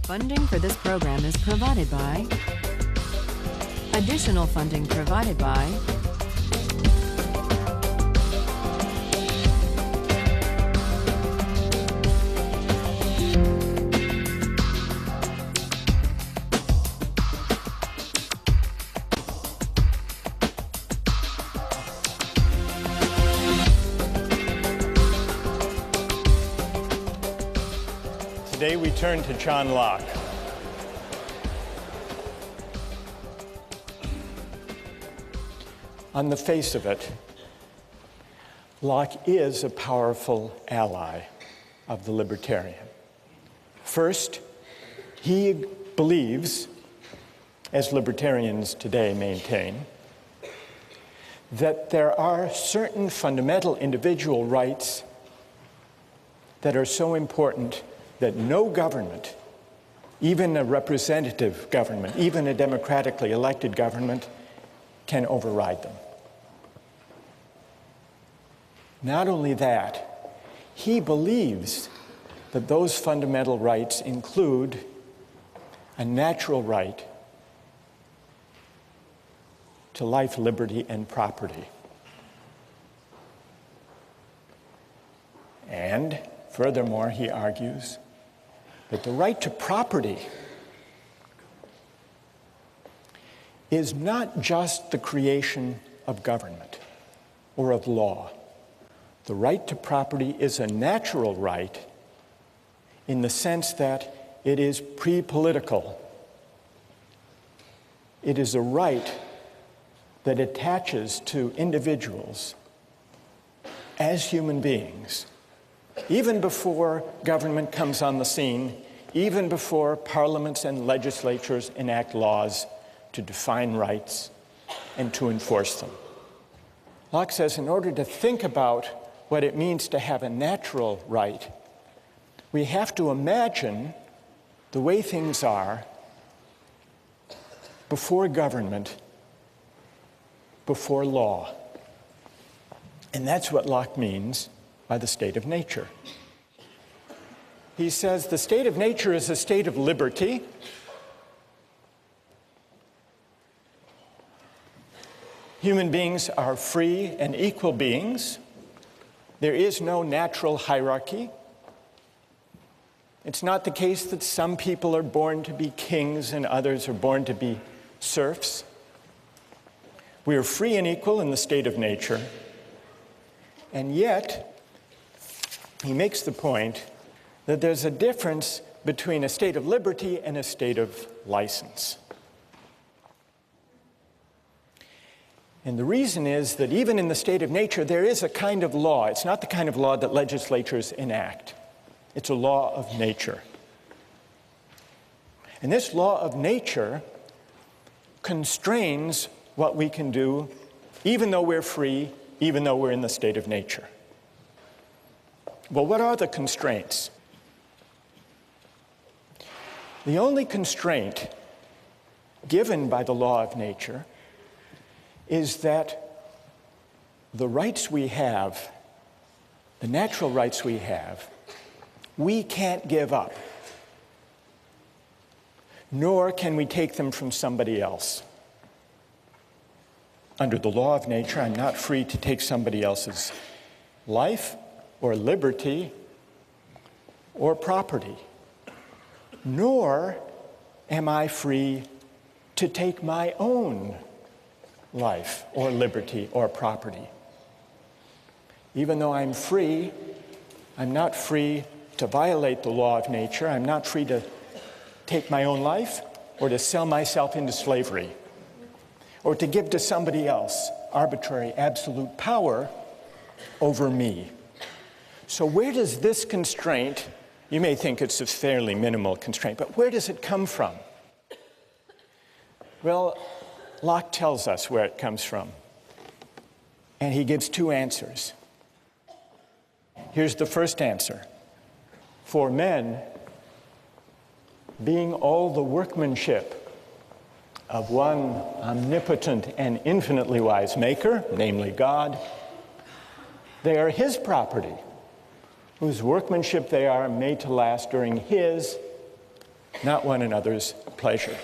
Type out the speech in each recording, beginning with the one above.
Funding for this program is provided by. Additional funding provided by. Today we turn to John Locke. On the face of it, Locke is a powerful ally of the libertarian. First, he believes, as libertarians today maintain, that there are certain fundamental individual rights that are so important that no government, even a representative government, even a democratically elected government, can override them. Not only that, he believes that those fundamental rights include a natural right to life, liberty, and property. And furthermore, he argues that the right to property is not just the creation of government or of law. The right to property is a natural right in the sense that it is pre-political. It is a right that attaches to individuals as human beings, even before government comes on the scene, even before parliaments and legislatures enact laws to define rights and to enforce them. Locke says in order to think about what it means to have a natural right, we have to imagine the way things are before government, before law. And that's what Locke means by the state of nature. He says the state of nature is a state of liberty. Human beings are free and equal beings. There is no natural hierarchy. It's not the case that some people are born to be kings and others are born to be serfs. We are free and equal in the state of nature. And yet, he makes the point that there's a difference between a state of liberty and a state of license. And the reason is that even in the state of nature, there is a kind of law. It's not the kind of law that legislatures enact. It's a law of nature. And this law of nature constrains what we can do, even though we're free, even though we're in the state of nature. Well, what are the constraints? The only constraint given by the law of nature is that the rights we have, the natural rights we have, we can't give up, nor can we take them from somebody else. Under the law of nature, I'm not free to take somebody else's life or liberty or property, nor am I free to take my own life or liberty or property. Even though I'm free, I'm not free to violate the law of nature. I'm not free to take my own life or to sell myself into slavery or to give to somebody else arbitrary, absolute power over me. So where does this constraint, you may think it's a fairly minimal constraint, but where does it come from? Well, Locke tells us where it comes from, and he gives two answers. Here's the first answer. For men, being all the workmanship of one omnipotent and infinitely wise maker, namely God, they are his property, whose workmanship they are made to last during his not one another's pleasure.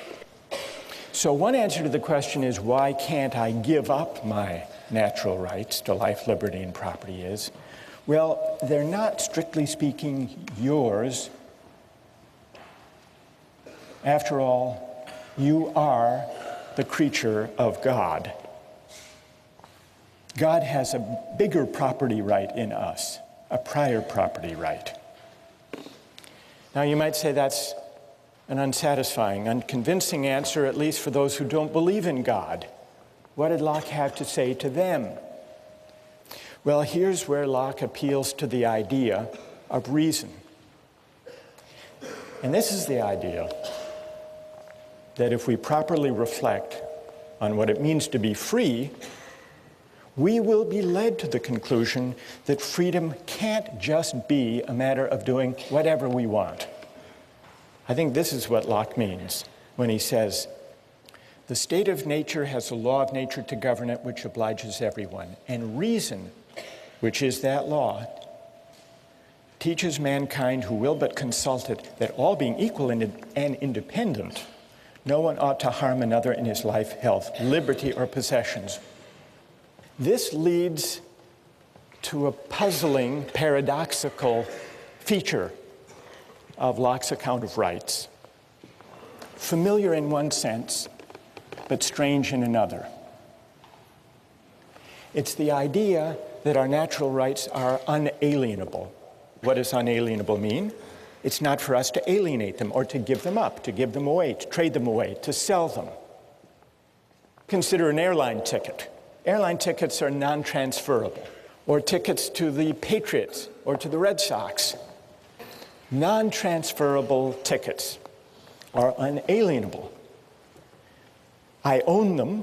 So one answer to the question is, why can't I give up my natural rights to life, liberty, and property is, well, they're not, strictly speaking, yours. After all, you are the creature of God. God has a bigger property right in us, a prior property right. Now, you might say that's an unsatisfying, unconvincing answer, at least for those who don't believe in God. What did Locke have to say to them? Well, here's where Locke appeals to the idea of reason. And this is the idea that if we properly reflect on what it means to be free, we will be led to the conclusion that freedom can't just be a matter of doing whatever we want. I think this is what Locke means when he says, the state of nature has a law of nature to govern it which obliges everyone, and reason, which is that law, teaches mankind who will but consult it that all being equal and independent, no one ought to harm another in his life, health, liberty, or possessions. This leads to a puzzling, paradoxical feature of Locke's account of rights. Familiar in one sense, but strange in another. It's the idea that our natural rights are unalienable. What does unalienable mean? It's not for us to alienate them or to give them up, to give them away, to trade them away, to sell them. Consider an airline ticket. Airline tickets are non-transferable, or tickets to the Patriots or to the Red Sox. Non-transferable tickets are unalienable. I own them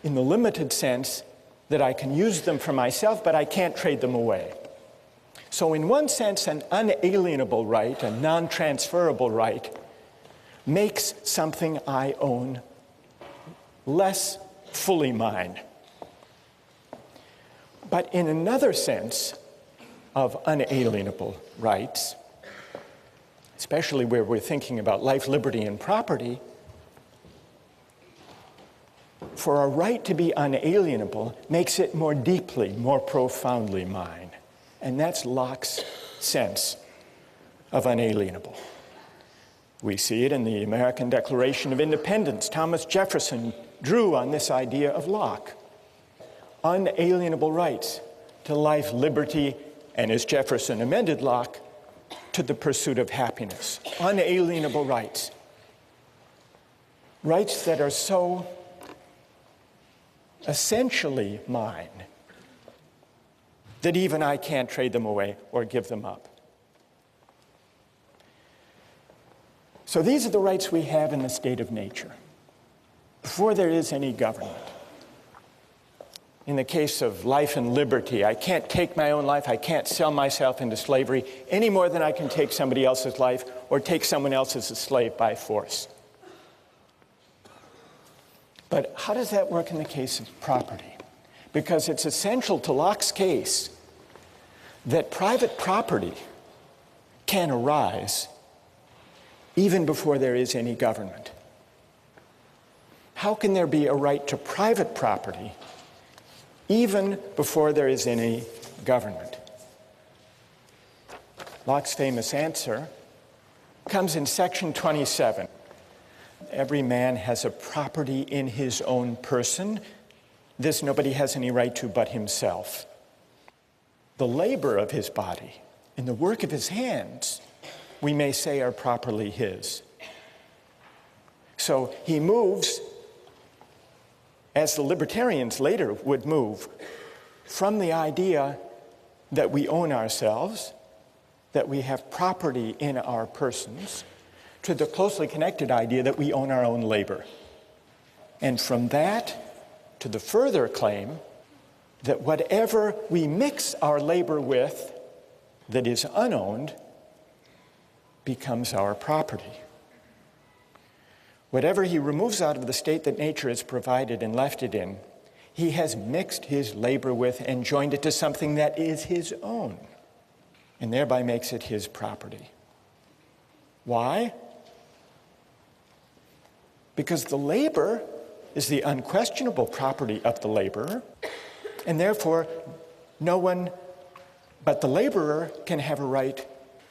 in the limited sense that I can use them for myself, but I can't trade them away. So in one sense, an unalienable right, a non-transferable right, makes something I own less fully mine. But in another sense of unalienable rights, especially where we're thinking about life, liberty, and property, for a right to be unalienable makes it more deeply, more profoundly mine. And that's Locke's sense of unalienable. We see it in the American Declaration of Independence. Thomas Jefferson drew on this idea of Locke. Unalienable rights to life, liberty, and as Jefferson amended Locke, to the pursuit of happiness. Unalienable rights. Rights that are so essentially mine that even I can't trade them away or give them up. So these are the rights we have in the state of nature, before there is any government. In the case of life and liberty, I can't take my own life, I can't sell myself into slavery any more than I can take somebody else's life or take someone else as a slave by force. But how does that work in the case of property? Because it's essential to Locke's case that private property can arise even before there is any government. How can there be a right to private property even before there is any government? Locke's famous answer comes in section 27. Every man has a property in his own person. This nobody has any right to but himself. The labor of his body and the work of his hands, we may say, are properly his. So he moves, as the libertarians later would move, from the idea that we own ourselves, that we have property in our persons, to the closely connected idea that we own our own labor. And from that to the further claim that whatever we mix our labor with that is unowned becomes our property. Whatever he removes out of the state that nature has provided and left it in, he has mixed his labor with and joined it to something that is his own, and thereby makes it his property. Why? because the labor is the unquestionable property of the laborer, and therefore no one but the laborer can have a right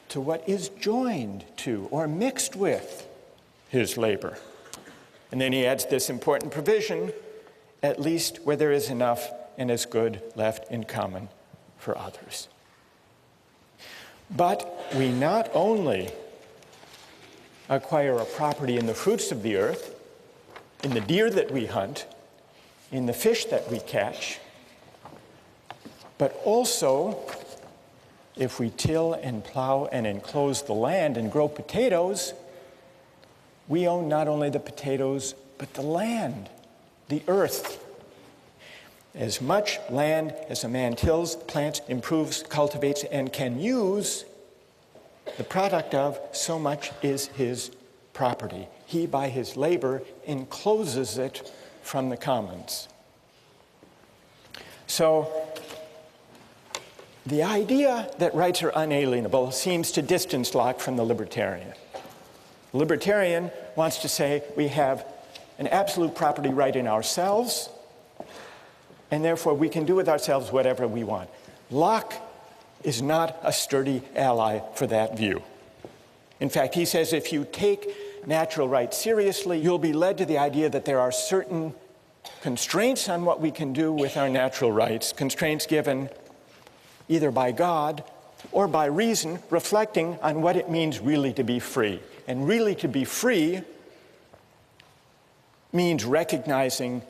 to what is joined to or mixed with his labor. And then he adds this important provision, at least where there is enough and as good left in common for others. But we not only acquire a property in the fruits of the earth, in the deer that we hunt, in the fish that we catch, but also if we till and plow and enclose the land and grow potatoes, we own not only the potatoes, but the land, the earth. As much land as a man tills, plants, improves, cultivates, and can use, the product of, so much is his property. He, by his labor, encloses it from the commons. So, the idea that rights are unalienable seems to distance Locke from the libertarian. The libertarian wants to say we have an absolute property right in ourselves, and therefore we can do with ourselves whatever we want. Locke is not a sturdy ally for that view. In fact, he says if you take natural rights seriously, you'll be led to the idea that there are certain constraints on what we can do with our natural rights, constraints given either by God or by reason, reflecting on what it means really to be free. And really to be free means recognizing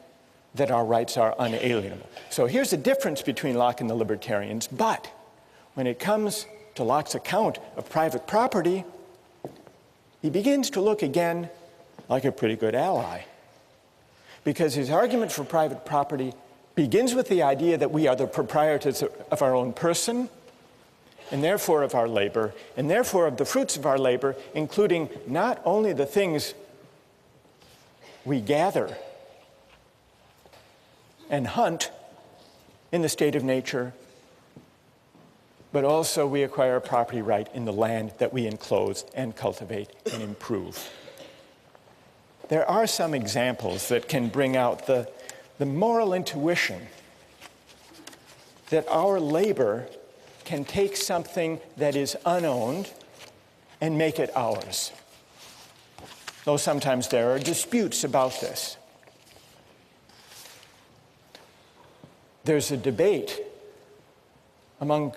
that our rights are unalienable. So here's the difference between Locke and the libertarians. But when it comes to Locke's account of private property, he begins to look again like a pretty good ally. Because his argument for private property begins with the idea that we are the proprietors of our own person, and therefore of our labor, and therefore of the fruits of our labor, including not only the things we gather and hunt in the state of nature, but also we acquire a property right in the land that we enclose and cultivate and improve. There are some examples that can bring out the moral intuition that our labor can take something that is unowned and make it ours. Though sometimes there are disputes about this. There's a debate among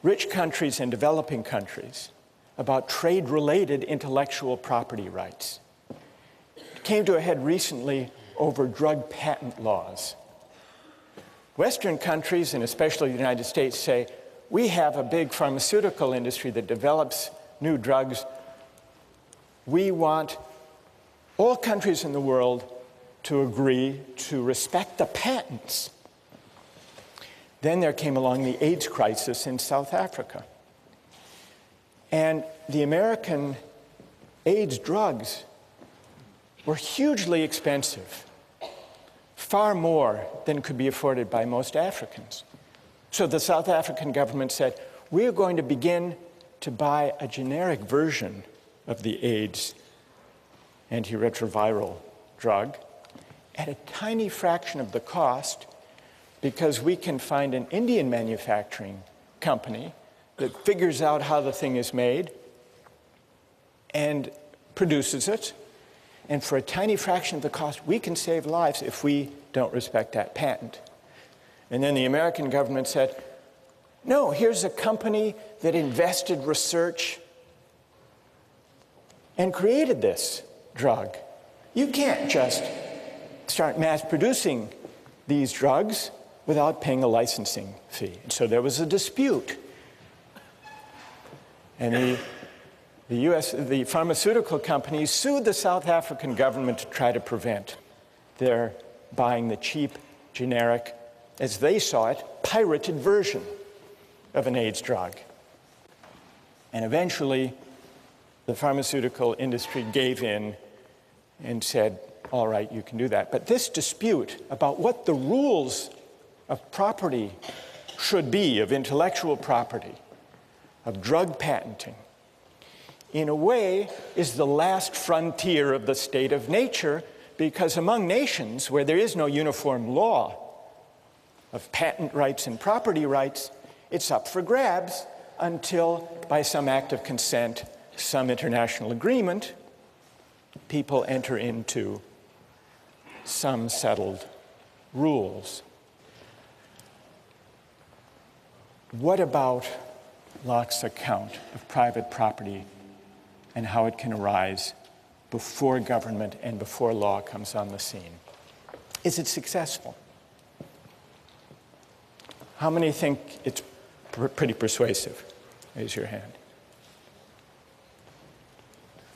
rich countries and developing countries about trade-related intellectual property rights. It came to a head recently over drug patent laws. Western countries, and especially the United States, say, we have a big pharmaceutical industry that develops new drugs. We want all countries in the world to agree to respect the patents. Then there came along the AIDS crisis in South Africa. And the American AIDS drugs were hugely expensive, far more than could be afforded by most Africans. So the South African government said, we are going to begin to buy a generic version of the AIDS antiretroviral drug at a tiny fraction of the cost, because we can find an Indian manufacturing company that figures out how the thing is made and produces it. And for a tiny fraction of the cost, we can save lives if we don't respect that patent. And then the American government said, no, here's a company that invested research and created this drug. You can't just start mass producing these drugs without paying a licensing fee. And so there was a dispute. And the pharmaceutical companies sued the South African government to try to prevent their buying the cheap, generic, as they saw it, pirated version of an AIDS drug. And eventually, the pharmaceutical industry gave in and said, all right, you can do that. But this dispute about what the rules of property should be, of intellectual property, of drug patenting, in a way is the last frontier of the state of nature, because among nations where there is no uniform law of patent rights and property rights, it's up for grabs until, by some act of consent, some international agreement, people enter into some settled rules. What about Locke's account of private property and how it can arise before government and before law comes on the scene? Is it successful? How many think it's pretty persuasive? Raise your hand.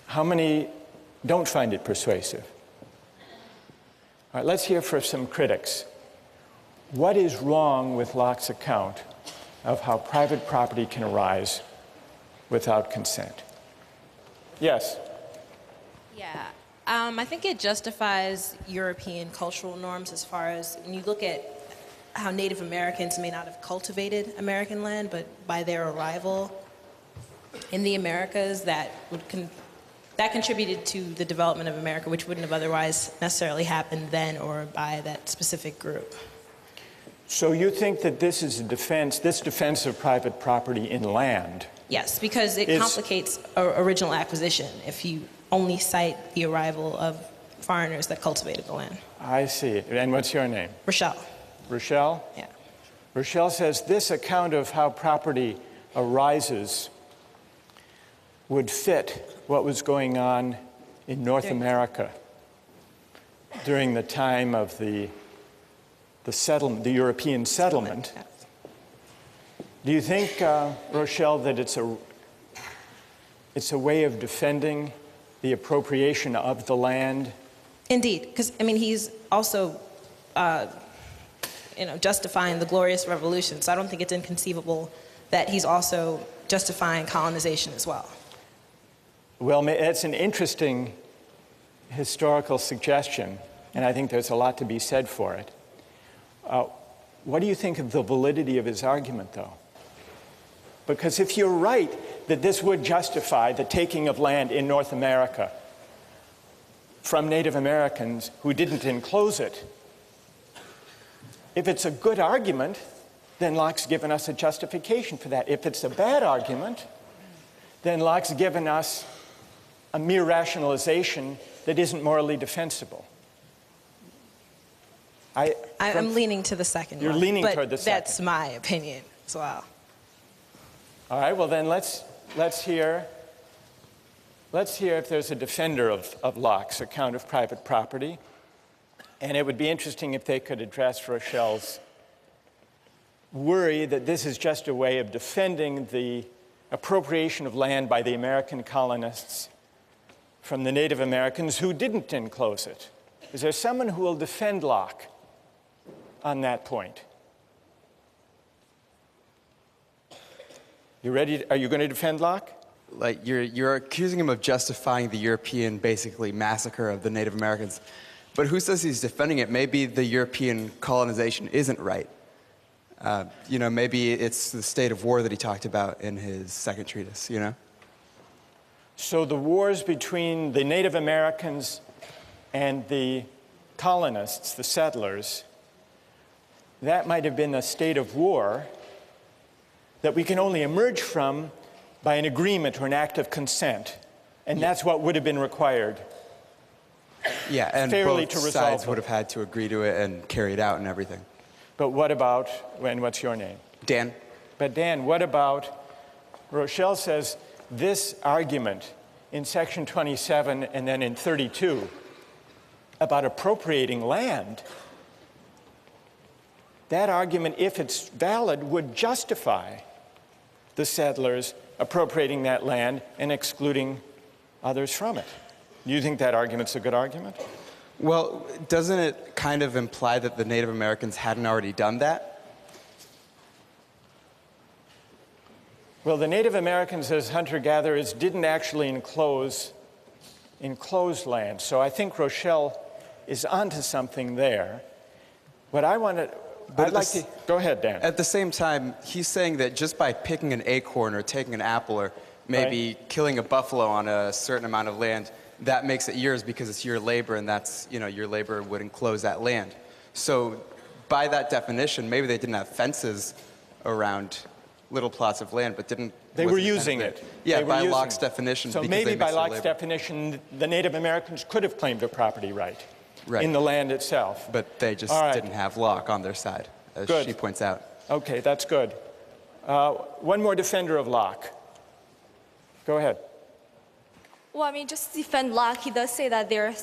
How many don't find it persuasive? All right, let's hear from some critics. What is wrong with Locke's account of how private property can arise without consent? Yes? Yeah, I think it justifies European cultural norms as far as when you look at how Native Americans may not have cultivated American land, but by their arrival in the Americas, that contributed to the development of America, which wouldn't have otherwise necessarily happened then or by that specific group. So you think that this is this defense of private property in land? Yes, because it complicates original acquisition if you only cite the arrival of foreigners that cultivated the land. I see. And what's your name? Rochelle. Rochelle? Yeah. Rochelle says this account of how property arises would fit what was going on in North America during the time of the settlement, the European settlement. Do you think, Rochelle, that it's a way of defending the appropriation of the land? Indeed, because I mean he's also justifying the Glorious Revolution, so I don't think it's inconceivable that he's also justifying colonization as well. Well, it's an interesting historical suggestion, and I think there's a lot to be said for it. What do you think of the validity of his argument, though? Because if you're right that this would justify the taking of land in North America from Native Americans who didn't enclose it, if it's a good argument, then Locke's given us a justification for that. If it's a bad argument, then Locke's given us a mere rationalization that isn't morally defensible. I'm leaning to the second You're one, leaning but toward the second. That's my opinion as well. All right, well then let's hear if there's a defender of Locke's account of private property. And it would be interesting if they could address Rochelle's worry that this is just a way of defending the appropriation of land by the American colonists from the Native Americans who didn't enclose it. Is there someone who will defend Locke on that point? You ready? Are you going to defend Locke? Like you're accusing him of justifying the European, basically, massacre of the Native Americans. But who says he's defending it? Maybe the European colonization isn't right. Maybe it's the state of war that he talked about in his second treatise, So the wars between the Native Americans and the colonists, the settlers, that might have been a state of war that we can only emerge from by an agreement or an act of consent. And that's what would have been required. Yeah, and fairly both to resolve sides them. would have had to agree to it and carry it out and everything. But what about, and what's your name? Dan? But Dan, what about, Rochelle says this argument in section 27 and then in 32 about appropriating land, that argument, if it's valid, would justify the settlers appropriating that land and excluding others from it. Do you think that argument's a good argument? Well, doesn't it kind of imply that the Native Americans hadn't already done that? Well, the Native Americans as hunter-gatherers didn't actually enclose land. So I think Rochelle is onto something there. What I want to, I'd like to, go ahead, Dan. At the same time, he's saying that just by picking an acorn or taking an apple or maybe killing a buffalo on a certain amount of land, that makes it yours because it's your labor, and that's, your labor would enclose that land. So by that definition, maybe they didn't have fences around little plots of land, but They were using it. Yeah, They were by using Locke's it. definition. So because maybe they by mixed their Locke's labor. definition, the Native Americans could have claimed a property right in the land itself. But they just All right. didn't have Locke on their side, as Good. she points out. Okay, that's good. One more defender of Locke. Go ahead. Well, I mean, just to defend Locke, he does say that there are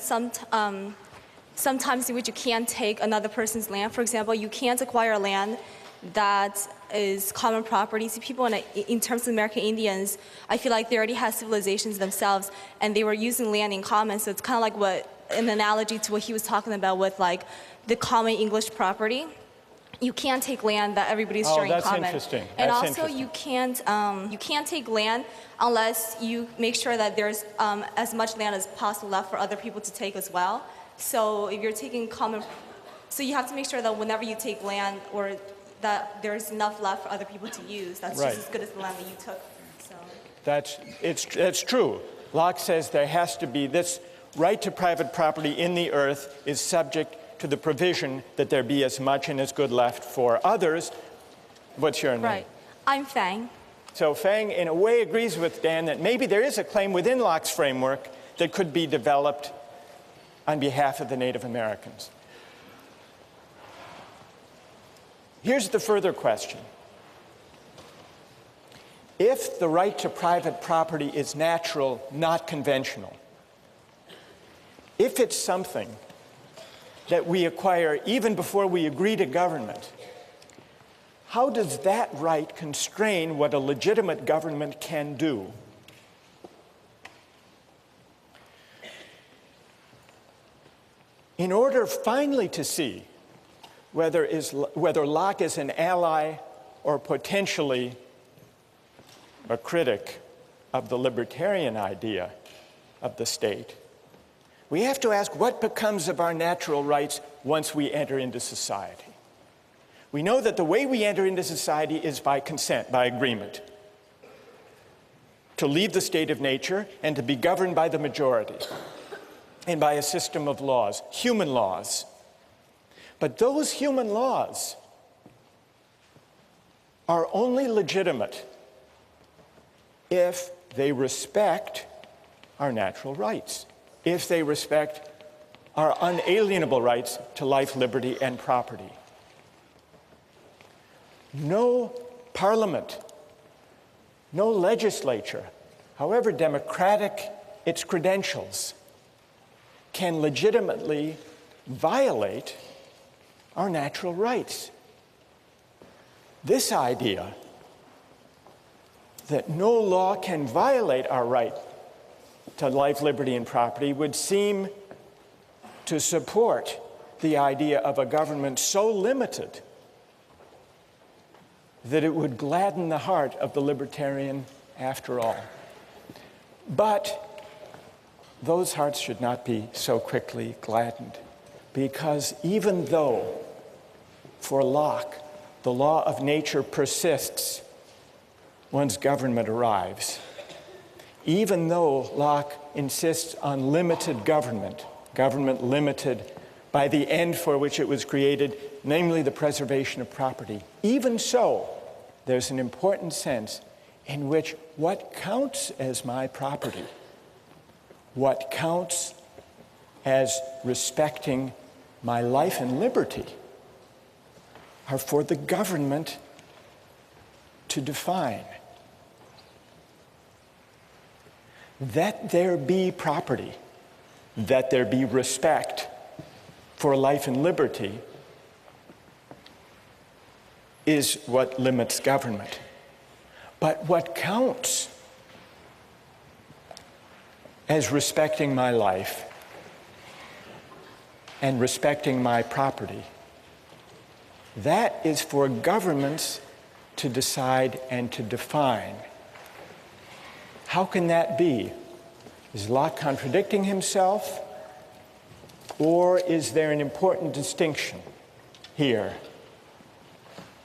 sometimes in which you can't take another person's land. For example, you can't acquire land that is common property to people. And in terms of American Indians, I feel like they already had civilizations themselves, and they were using land in common. So it's kind of like an analogy to what he was talking about with like the common English property. You can't take land that everybody's sharing in common. Interesting. And That's also, interesting. you can't take land unless you make sure that there's as much land as possible left for other people to take as well. So if you're taking so you have to make sure that whenever you take land, or that there's enough left for other people to use. That's Right. just as good as the land that you took. So. That's true. Locke says there has to be this right to private property in the earth is subject to the provision that there be as much and as good left for others. What's your name? Right. I'm Fang. So Fang, in a way, agrees with Dan that maybe there is a claim within Locke's framework that could be developed on behalf of the Native Americans. Here's the further question. If the right to private property is natural, not conventional, if it's something that we acquire even before we agree to government, how does that right constrain what a legitimate government can do? In order finally to see whether Locke is an ally or potentially a critic of the libertarian idea of the state, we have to ask what becomes of our natural rights once we enter into society. We know that the way we enter into society is by consent, by agreement, to leave the state of nature and to be governed by the majority and by a system of laws, human laws. But those human laws are only legitimate if they respect our natural rights, if they respect our unalienable rights to life, liberty, and property. No parliament, no legislature, however democratic its credentials, can legitimately violate our natural rights. This idea that no law can violate our right to life, liberty, and property would seem to support the idea of a government so limited that it would gladden the heart of the libertarian after all. But those hearts should not be so quickly gladdened, because even though for Locke the law of nature persists once government arrives, even though Locke insists on limited government, government limited by the end for which it was created, namely the preservation of property, even so, there's an important sense in which what counts as my property, what counts as respecting my life and liberty, are for the government to define. That there be property, that there be respect for life and liberty is what limits government. But what counts as respecting my life and respecting my property, that is for governments to decide and to define. How can that be? Is Locke contradicting himself? Or is there an important distinction here?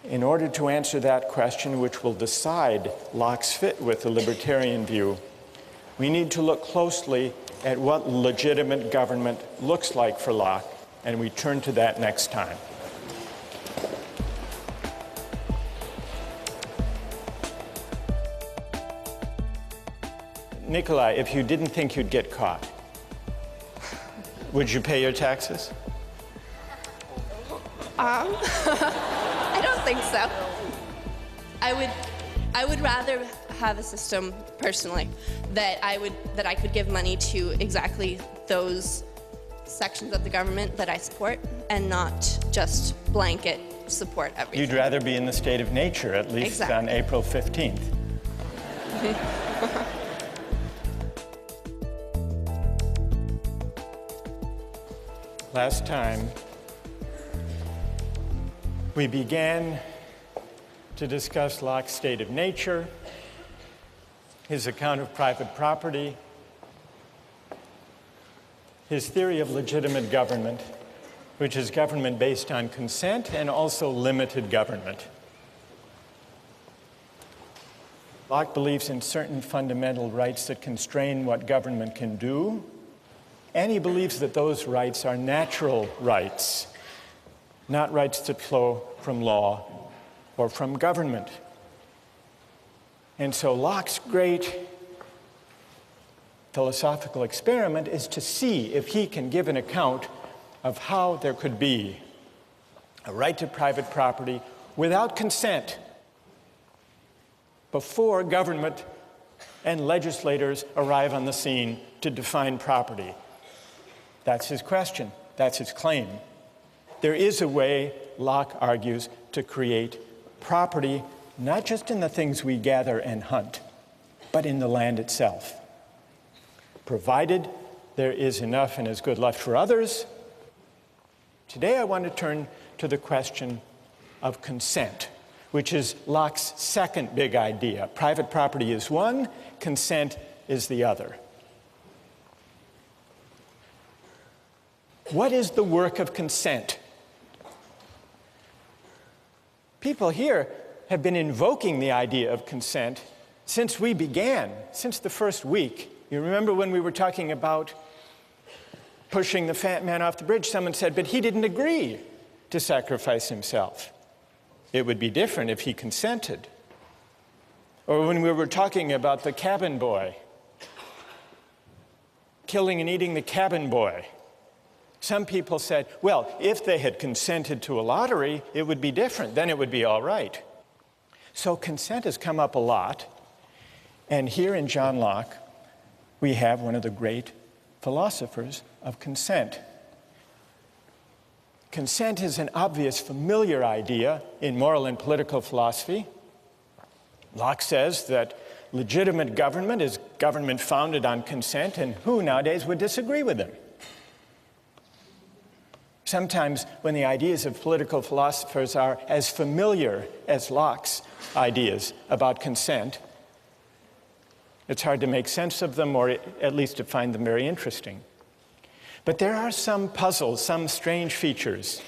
In order to answer that question, which will decide Locke's fit with the libertarian view, we need to look closely at what legitimate government looks like for Locke, and we turn to that next time. Nikolai, if you didn't think you'd get caught, would you pay your taxes? I don't think so. I would rather have a system personally that I could give money to exactly those sections of the government that I support and not just blanket support everything. You'd rather be in the state of nature, at least Exactly. on April 15th. Last time, we began to discuss Locke's state of nature, his account of private property, his theory of legitimate government, which is government based on consent and also limited government. Locke believes in certain fundamental rights that constrain what government can do, and he believes that those rights are natural rights, not rights that flow from law or from government. And so Locke's great philosophical experiment is to see if he can give an account of how there could be a right to private property without consent before government and legislators arrive on the scene to define property. That's his question. That's his claim. There is a way, Locke argues, to create property, not just in the things we gather and hunt, but in the land itself, provided there is enough and is good left for others. Today I want to turn to the question of consent, which is Locke's second big idea. Private property is one, consent is the other. What is the work of consent? People here have been invoking the idea of consent since we began, since the first week. You remember when we were talking about pushing the fat man off the bridge, someone said, but he didn't agree to sacrifice himself. It would be different if he consented. Or when we were talking about the cabin boy, killing and eating the cabin boy, some people said, well, if they had consented to a lottery, it would be different. Then it would be all right. So consent has come up a lot. And here in John Locke, we have one of the great philosophers of consent. Consent is an obvious, familiar idea in moral and political philosophy. Locke says that legitimate government is government founded on consent, and who nowadays would disagree with him? Sometimes when the ideas of political philosophers are as familiar as Locke's ideas about consent, it's hard to make sense of them, or at least to find them very interesting. But there are some puzzles, some strange features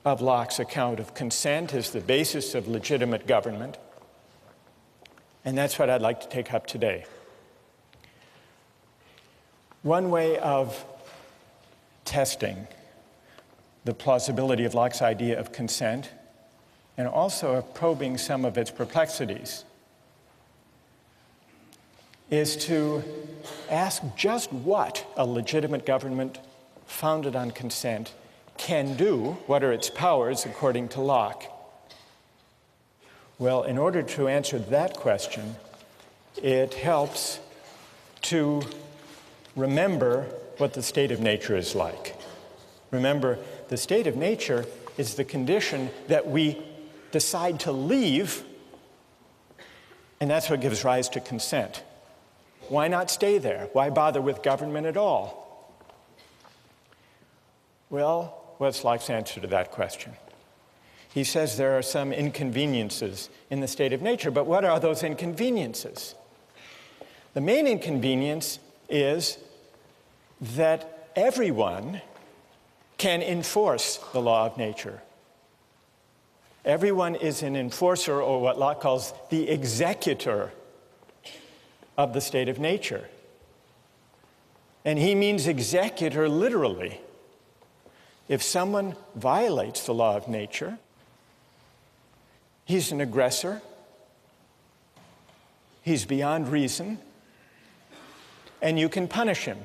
of Locke's account of consent as the basis of legitimate government, and that's what I'd like to take up today. One way of testing the plausibility of Locke's idea of consent, and also of probing some of its perplexities, is to ask just what a legitimate government founded on consent can do. What are its powers according to Locke? Well, in order to answer that question, it helps to remember what the state of nature is like. Remember, the state of nature is the condition that we decide to leave, and that's what gives rise to consent. Why not stay there? Why bother with government at all? Well, what's Locke's answer to that question? He says there are some inconveniences in the state of nature, but what are those inconveniences? The main inconvenience is that everyone can enforce the law of nature. Everyone is an enforcer, or what Locke calls the executor of the state of nature. And he means executor literally. If someone violates the law of nature, he's an aggressor, he's beyond reason, and you can punish him.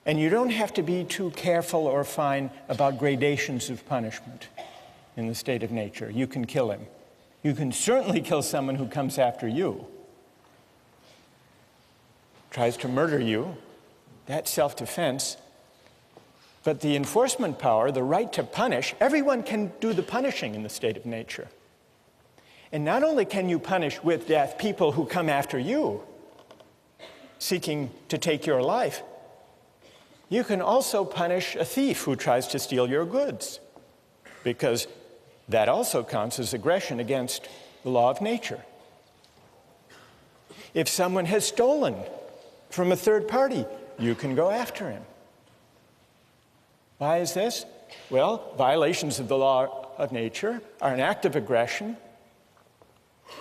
And you don't have to be too careful or fine about gradations of punishment in the state of nature. You can kill him. You can certainly kill someone who comes after you, tries to murder you. That's self-defense. But the enforcement power, the right to punish, everyone can do the punishing in the state of nature. And not only can you punish with death people who come after you, seeking to take your life, you can also punish a thief who tries to steal your goods, because that also counts as aggression against the law of nature. If someone has stolen from a third party, you can go after him. Why is this? Well, violations of the law of nature are an act of aggression.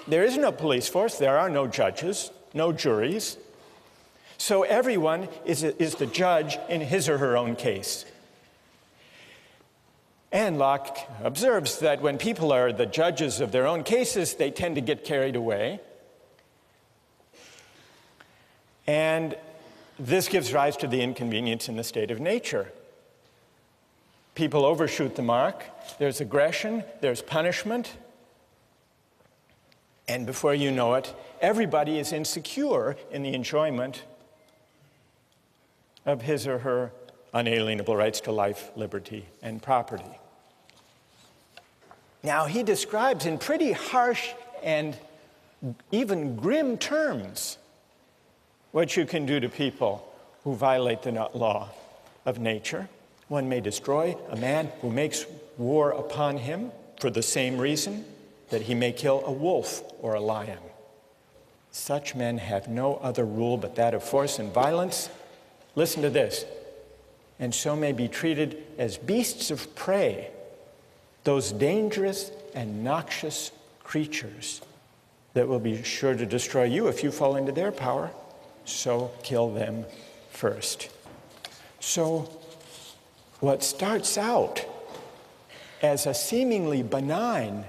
There is no police force, there are no judges, no juries. So everyone is the judge in his or her own case. And Locke observes that when people are the judges of their own cases, they tend to get carried away. And this gives rise to the inconvenience in the state of nature. People overshoot the mark, there's aggression, there's punishment, and before you know it, everybody is insecure in the enjoyment of his or her unalienable rights to life, liberty, and property. Now, he describes in pretty harsh and even grim terms what you can do to people who violate the law of nature. One may destroy a man who makes war upon him for the same reason that he may kill a wolf or a lion. Such men have no other rule but that of force and violence. Listen to this. And so may be treated as beasts of prey, those dangerous and noxious creatures that will be sure to destroy you if you fall into their power. So kill them first. So what starts out as a seemingly benign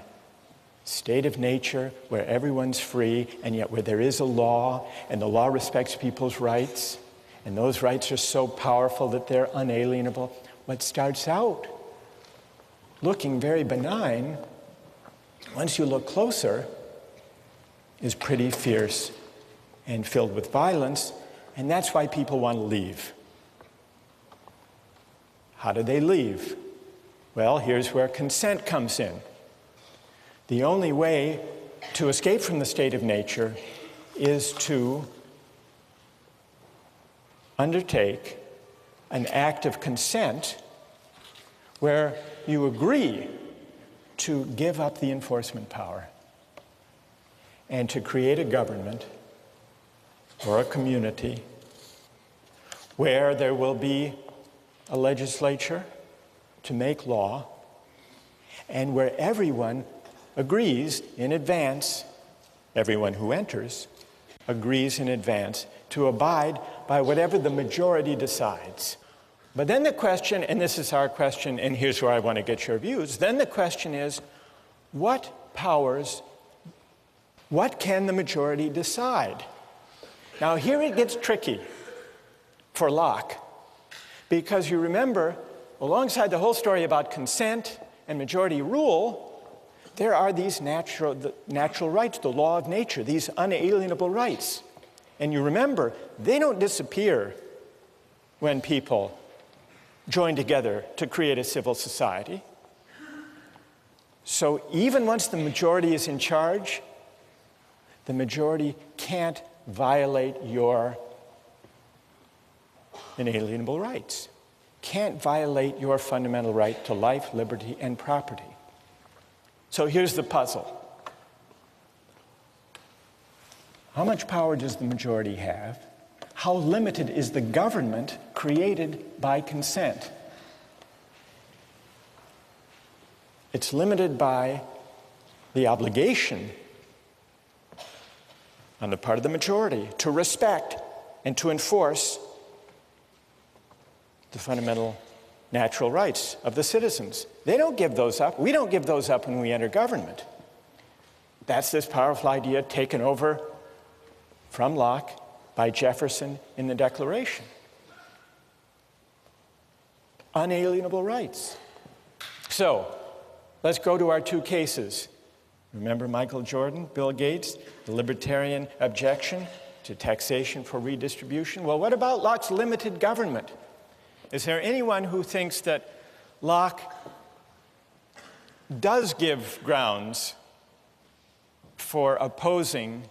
state of nature where everyone's free and yet where there is a law and the law respects people's rights and those rights are so powerful that they're unalienable, what starts out looking very benign, once you look closer, is pretty fierce and filled with violence, and that's why people want to leave. How do they leave? Well, here's where consent comes in. The only way to escape from the state of nature is to undertake an act of consent where you agree to give up the enforcement power and to create a government or a community where there will be a legislature to make law and where everyone agrees in advance, everyone who enters agrees in advance to abide by whatever the majority decides. But then the question, and this is our question, and here's where I want to get your views, then the question is, what powers, what can the majority decide? Now here it gets tricky for Locke, because you remember, alongside the whole story about consent and majority rule, there are these natural rights, the law of nature, these unalienable rights. And you remember, they don't disappear when people join together to create a civil society. So even once the majority is in charge, the majority can't violate your inalienable rights, can't violate your fundamental right to life, liberty, and property. So here's the puzzle. How much power does the majority have? How limited is the government created by consent? It's limited by the obligation on the part of the majority to respect and to enforce the fundamental natural rights of the citizens. They don't give those up. We don't give those up when we enter government. That's this powerful idea taken over from Locke by Jefferson in the Declaration. Unalienable rights. So, let's go to our two cases. Remember Michael Jordan, Bill Gates, the libertarian objection to taxation for redistribution? Well, what about Locke's limited government? Is there anyone who thinks that Locke does give grounds for opposing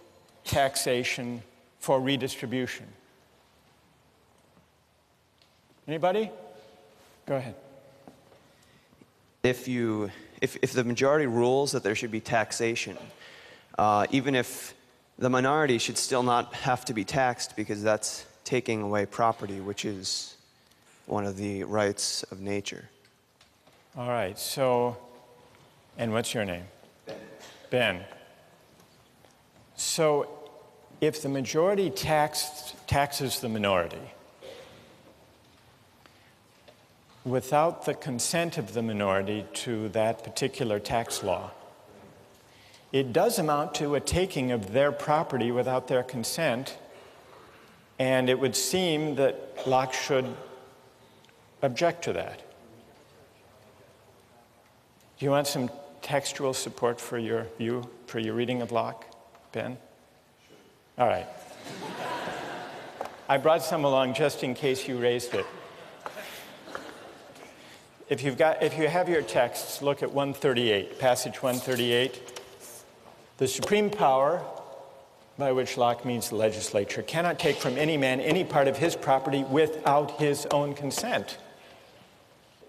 taxation for redistribution? Anybody? Go ahead. If the majority rules that there should be taxation, even if the minority should still not have to be taxed because that's taking away property, which is one of the rights of nature. All right, so, and what's your name? Ben. So, if the majority taxes the minority without the consent of the minority to that particular tax law, it does amount to a taking of their property without their consent, and it would seem that Locke should object to that. Do you want some textual support for your view, for your reading of Locke, Ben? All right. I brought some along just in case you raised it. If you have your texts, look at 138, passage 138. The supreme power, by which Locke means the legislature, cannot take from any man any part of his property without his own consent.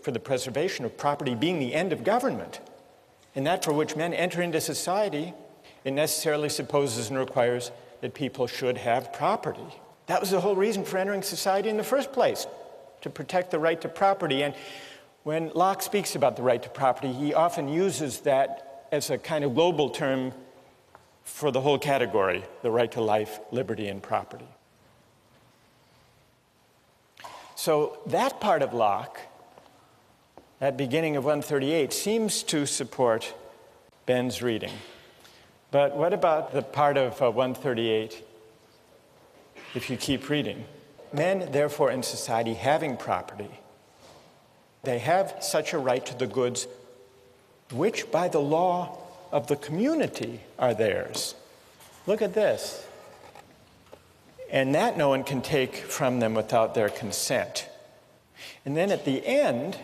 For the preservation of property being the end of government, and that for which men enter into society, it necessarily supposes and requires that people should have property. That was the whole reason for entering society in the first place, to protect the right to property. And when Locke speaks about the right to property, he often uses that as a kind of global term for the whole category, the right to life, liberty, and property. So that part of Locke, that beginning of 138, seems to support Ben's reading. But what about the part of 138, if you keep reading? Men, therefore, in society having property, they have such a right to the goods which by the law of the community are theirs. Look at this. And that no one can take from them without their consent. And then at the end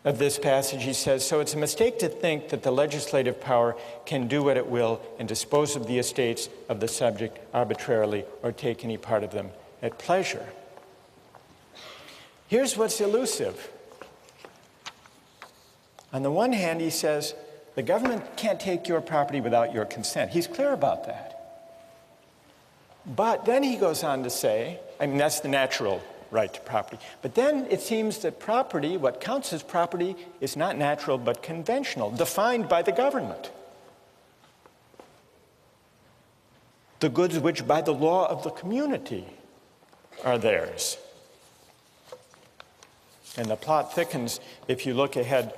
of this passage, he says, so it's a mistake to think that the legislative power can do what it will and dispose of the estates of the subject arbitrarily or take any part of them at pleasure. Here's what's elusive. On the one hand, he says, the government can't take your property without your consent. He's clear about that. But then he goes on to say, that's the natural right to property. But then it seems that property, what counts as property, is not natural but conventional, defined by the government. The goods which by the law of the community are theirs. And the plot thickens if you look ahead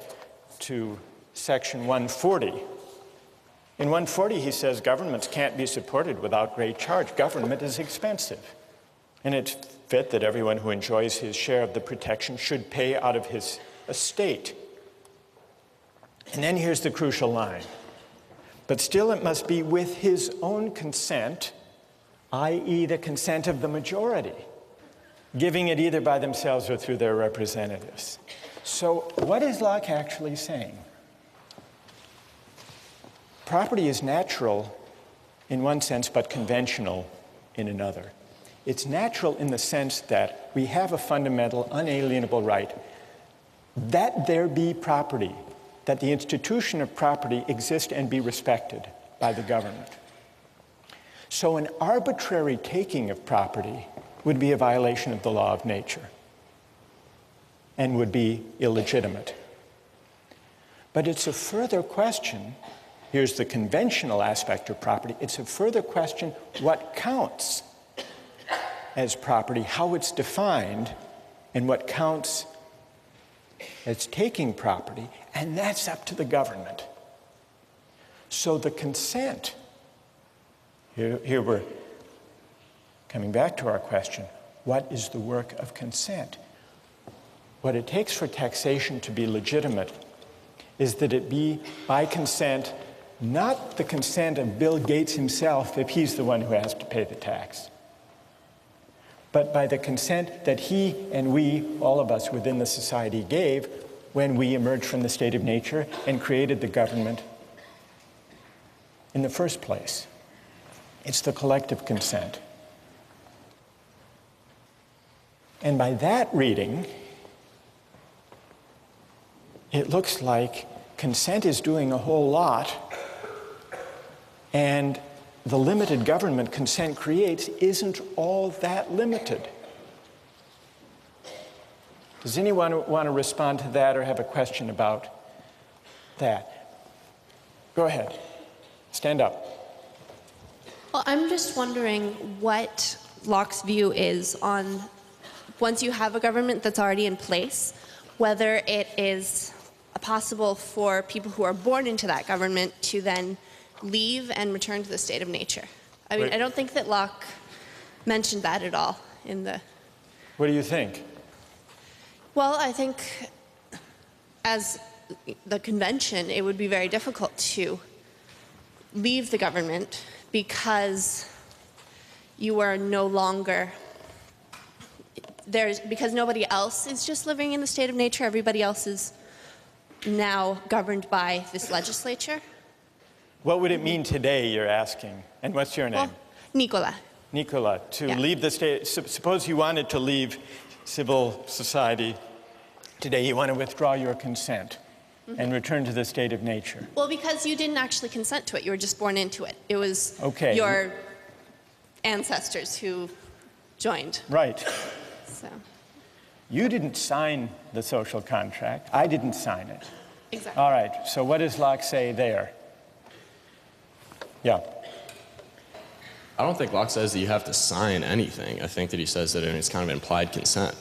to section 140. In 140, he says governments can't be supported without great charge. Government is expensive. And it's fit that everyone who enjoys his share of the protection should pay out of his estate. And then here's the crucial line. But still it must be with his own consent, i.e. the consent of the majority, giving it either by themselves or through their representatives. So what is Locke actually saying? Property is natural in one sense, but conventional in another. It's natural in the sense that we have a fundamental, unalienable right that there be property, that the institution of property exist and be respected by the government. So an arbitrary taking of property would be a violation of the law of nature and would be illegitimate. But it's a further question. Here's the conventional aspect of property. It's a further question what counts as property, how it's defined, and what counts as taking property, and that's up to the government. So the consent, here we're coming back to our question, what is the work of consent? What it takes for taxation to be legitimate is that it be by consent, not the consent of Bill Gates himself if he's the one who has to pay the tax, but by the consent that he and we, all of us within the society, gave when we emerged from the state of nature and created the government in the first place. It's the collective consent. And by that reading, it looks like consent is doing a whole lot, and the limited government consent creates isn't all that limited. Does anyone want to respond to that or have a question about that? Go ahead. Stand up. Well, I'm just wondering what Locke's view is on once you have a government that's already in place, whether it is possible for people who are born into that government to then leave and return to the state of nature. I mean, I don't think that Locke mentioned that at all in the... What do you think? Well, I think as the convention, it would be very difficult to leave the government because you are no longer... because nobody else is just living in the state of nature, everybody else is now governed by this legislature. What would it mean today, you're asking? And what's your name? Well, Nicola. Nicola, to leave the state, suppose you wanted to leave civil society today, you want to withdraw your consent and return to the state of nature. Well, because you didn't actually consent to it, you were just born into it. It was okay. Your ancestors who joined. Right. So. You didn't sign the social contract. I didn't sign it. Exactly. All right, so what does Locke say there? Yeah. I don't think Locke says that you have to sign anything. I think that he says that it's kind of implied consent.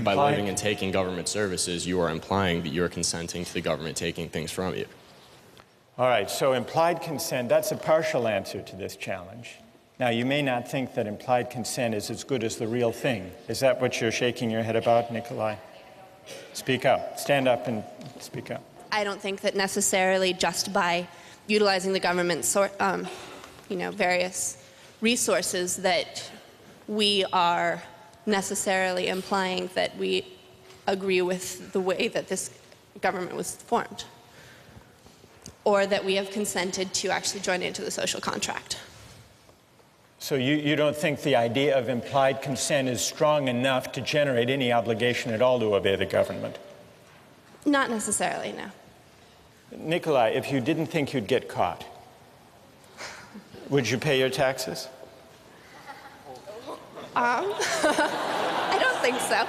By living and taking government services, you are implying that you're consenting to the government taking things from you. All right, so implied consent, that's a partial answer to this challenge. Now, you may not think that implied consent is as good as the real thing. Is that what you're shaking your head about, Nikolai? Speak up. Stand up and speak up. I don't think that necessarily just by utilizing the government's various resources that we are necessarily implying that we agree with the way that this government was formed, or that we have consented to actually join into the social contract. So you don't think the idea of implied consent is strong enough to generate any obligation at all to obey the government? Not necessarily, no. Nikolai, if you didn't think you'd get caught, would you pay your taxes? I don't think so.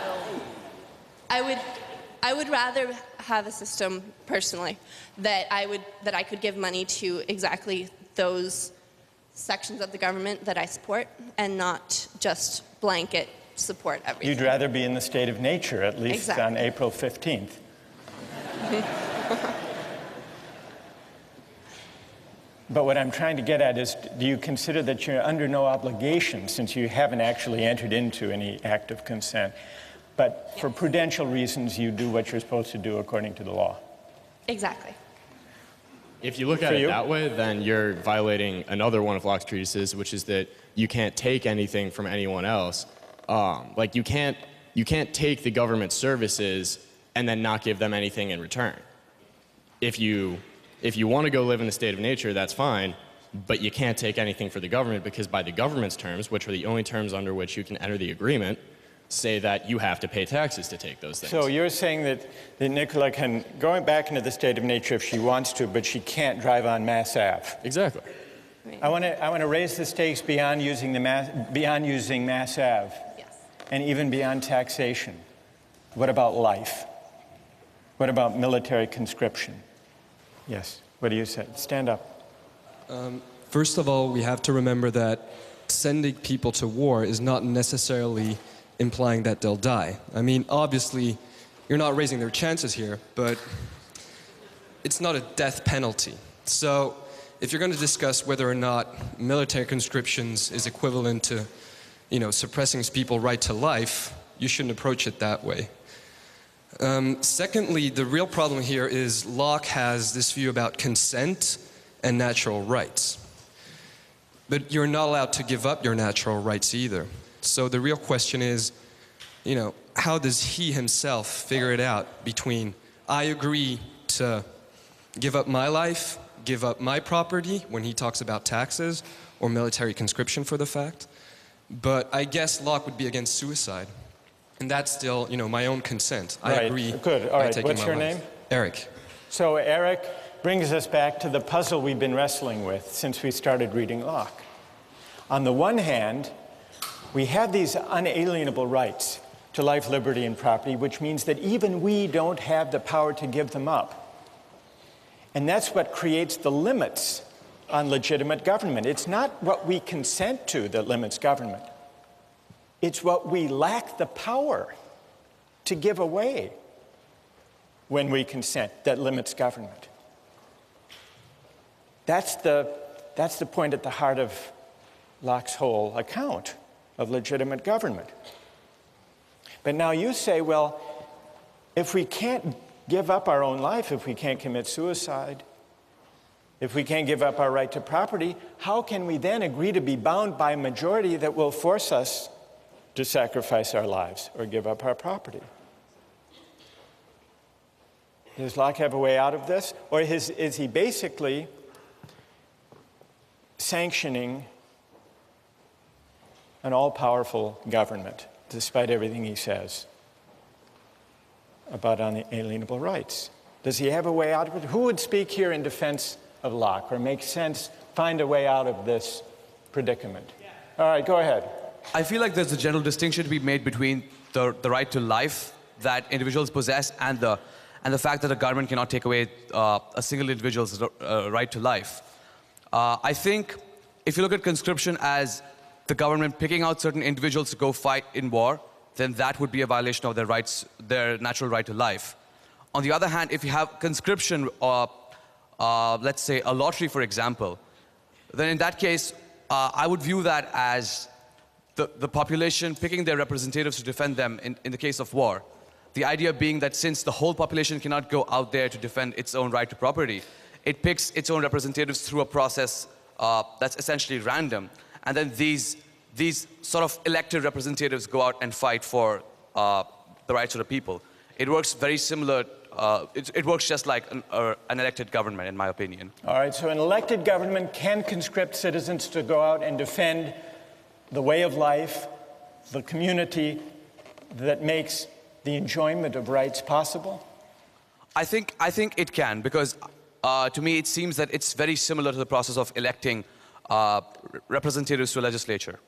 I would rather have a system, personally, that I could give money to exactly those sections of the government that I support and not just blanket support everything. You'd rather be in the state of nature, at least on April 15th. But what I'm trying to get at is, do you consider that you're under no obligation, since you haven't actually entered into any act of consent, but for prudential reasons you do what you're supposed to do according to the law? Exactly. If you look at it that way, then you're violating another one of Locke's treatises, which is that you can't take anything from anyone else. Like you can't take the government services and then not give them anything in return. If you want to go live in the state of nature, that's fine, but you can't take anything for the government because by the government's terms, which are the only terms under which you can enter the agreement, say that you have to pay taxes to take those things. So you're saying that Nicola can go back into the state of nature if she wants to, but she can't drive on Mass Ave. Exactly. Right. I want to raise the stakes beyond using Mass Ave, Yes. and even beyond taxation. What about life? What about military conscription? Yes. What do you say? Stand up. First of all, we have to remember that sending people to war is not necessarily implying that they'll die. I mean, obviously, you're not raising their chances here, but it's not a death penalty. So if you're going to discuss whether or not military conscriptions is equivalent to, suppressing people's right to life, you shouldn't approach it that way. Secondly, the real problem here is Locke has this view about consent and natural rights. But you're not allowed to give up your natural rights either. So the real question is, how does he himself figure it out between I agree to give up my life, give up my property when he talks about taxes or military conscription for the fact. But I guess Locke would be against suicide. And that's still, my own consent. I agree. Good. All right. What's your life. name? Eric. So Eric brings us back to the puzzle we've been wrestling with since we started reading Locke. On the one hand, we have these unalienable rights to life, liberty, and property, which means that even we don't have the power to give them up. And that's what creates the limits on legitimate government. It's not what we consent to that limits government. It's what we lack the power to give away when we consent that limits government. That's the point at the heart of Locke's whole account of legitimate government. But now you say, well, if we can't give up our own life, if we can't commit suicide, if we can't give up our right to property, how can we then agree to be bound by a majority that will force us to sacrifice our lives or give up our property? Does Locke have a way out of this? Or is he basically sanctioning an all-powerful government, despite everything he says about unalienable rights? Does he have a way out of it? Who would speak here in defense of Locke or make sense, find a way out of this predicament? All right, go ahead. I feel like there's a general distinction to be made between the right to life that individuals possess and the fact that the government cannot take away a single individual's right to life. I think if you look at conscription as the government picking out certain individuals to go fight in war, then that would be a violation of their rights, their natural right to life. On the other hand, if you have conscription or let's say a lottery, for example, then in that case, I would view that as the population picking their representatives to defend them in the case of war. The idea being that since the whole population cannot go out there to defend its own right to property, it picks its own representatives through a process that's essentially random. And then these sort of elected representatives go out and fight for the rights of the people. It works very similar, it works just like an elected government, in my opinion. All right, so an elected government can conscript citizens to go out and defend the way of life, the community that makes the enjoyment of rights possible? I think it can, because to me it seems that it's very similar to the process of electing representatives to a legislature.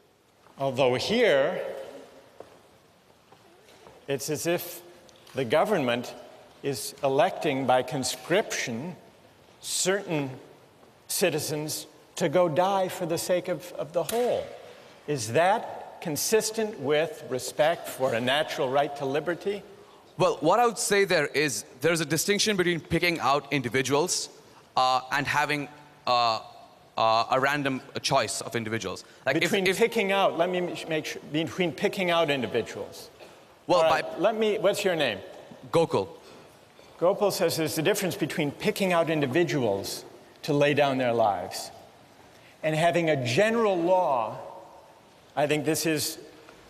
Although here, it's as if the government is electing by conscription certain citizens to go die for the sake of the whole. Is that consistent with respect for a natural right to liberty? Well, what I would say there's a distinction between picking out individuals and having a random choice of individuals. Like picking out, let me make sure, between picking out individuals. Well, right, what's your name? Gokul. Gopal says there's a difference between picking out individuals to lay down their lives and having a general law. I think this is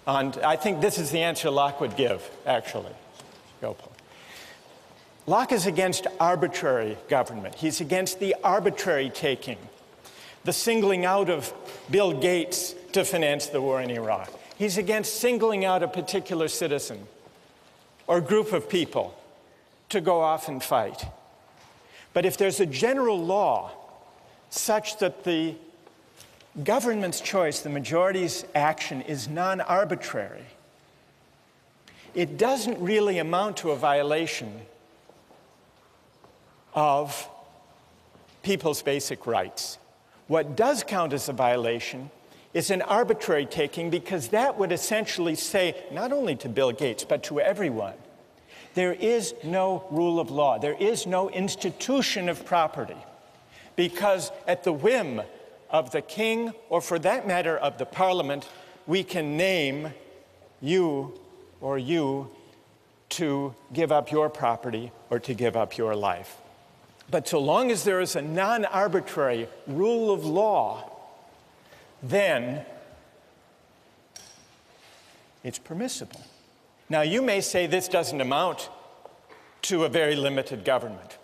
the answer Locke would give, actually. Gopal. Locke is against arbitrary government. He's against the arbitrary taking, the singling out of Bill Gates to finance the war in Iraq. He's against singling out a particular citizen or group of people to go off and fight. But if there's a general law such that the government's choice, the majority's action, is non-arbitrary, it doesn't really amount to a violation of people's basic rights. What does count as a violation is an arbitrary taking, because that would essentially say, not only to Bill Gates, but to everyone, there is no rule of law. There is no institution of property, because at the whim of the king, or for that matter of the parliament, we can name you or you to give up your property or to give up your life. But so long as there is a non-arbitrary rule of law, then it's permissible. Now, you may say this doesn't amount to a very limited government.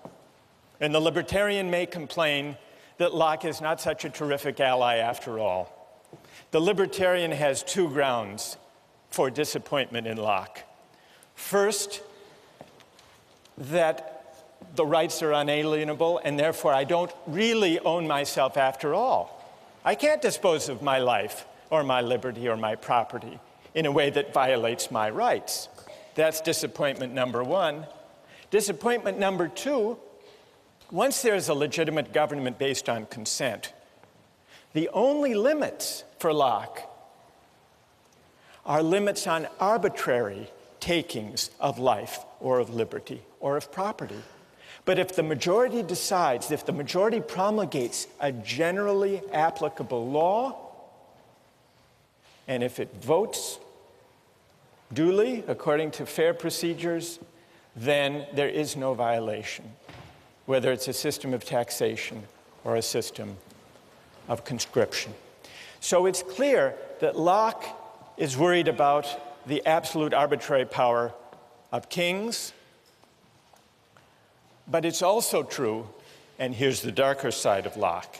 And the libertarian may complain that Locke is not such a terrific ally after all. The libertarian has two grounds for disappointment in Locke. First, that the rights are unalienable, and therefore I don't really own myself after all. I can't dispose of my life or my liberty or my property in a way that violates my rights. That's disappointment number one. Disappointment number two, once there's a legitimate government based on consent, the only limits for Locke are limits on arbitrary takings of life or of liberty or of property. But if the majority decides, if the majority promulgates a generally applicable law, and if it votes duly according to fair procedures, then there is no violation, whether it's a system of taxation or a system of conscription. So it's clear that Locke is worried about the absolute arbitrary power of kings. But it's also true, and here's the darker side of Locke,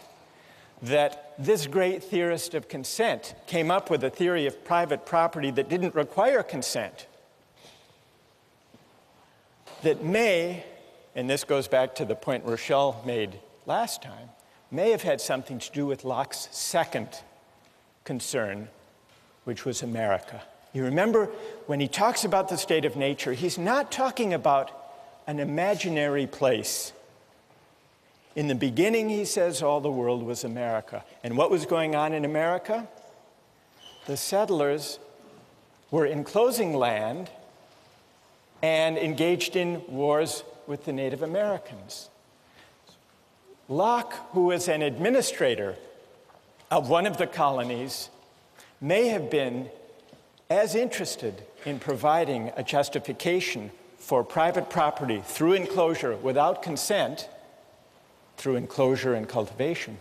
that this great theorist of consent came up with a theory of private property that didn't require consent, that may, and this goes back to the point Rochelle made last time, may have had something to do with Locke's second concern, which was America. You remember, when he talks about the state of nature, he's not talking about an imaginary place. In the beginning, he says, all the world was America. And what was going on in America? The settlers were enclosing land and engaged in wars with the Native Americans. Locke, who was an administrator of one of the colonies, may have been as interested in providing a justification for private property through enclosure without consent, through enclosure and cultivation,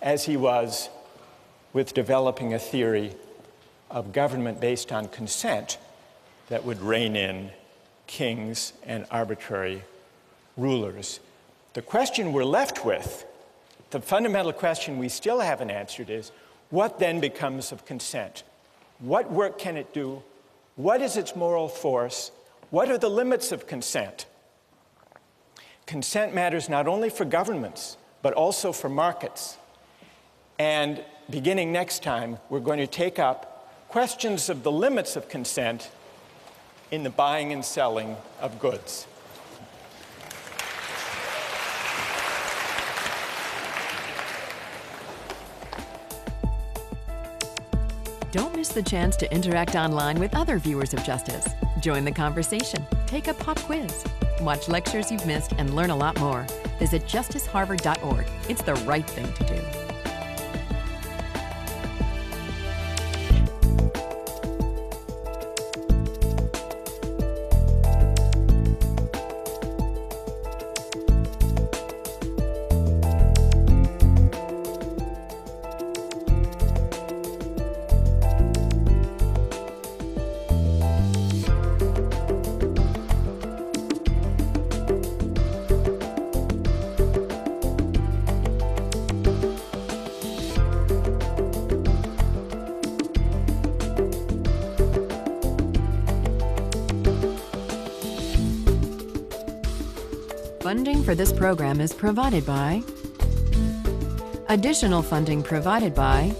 as he was with developing a theory of government based on consent that would rein in kings and arbitrary rulers. The question we're left with, the fundamental question we still haven't answered is, what then becomes of consent? What work can it do? What is its moral force? What are the limits of consent? Consent matters not only for governments, but also for markets. And beginning next time, we're going to take up questions of the limits of consent in the buying and selling of goods. Don't miss the chance to interact online with other viewers of Justice. Join the conversation, take a pop quiz, watch lectures you've missed, and learn a lot more. Visit justiceharvard.org. It's the right thing to do. Funding for this program is provided by... Additional funding provided by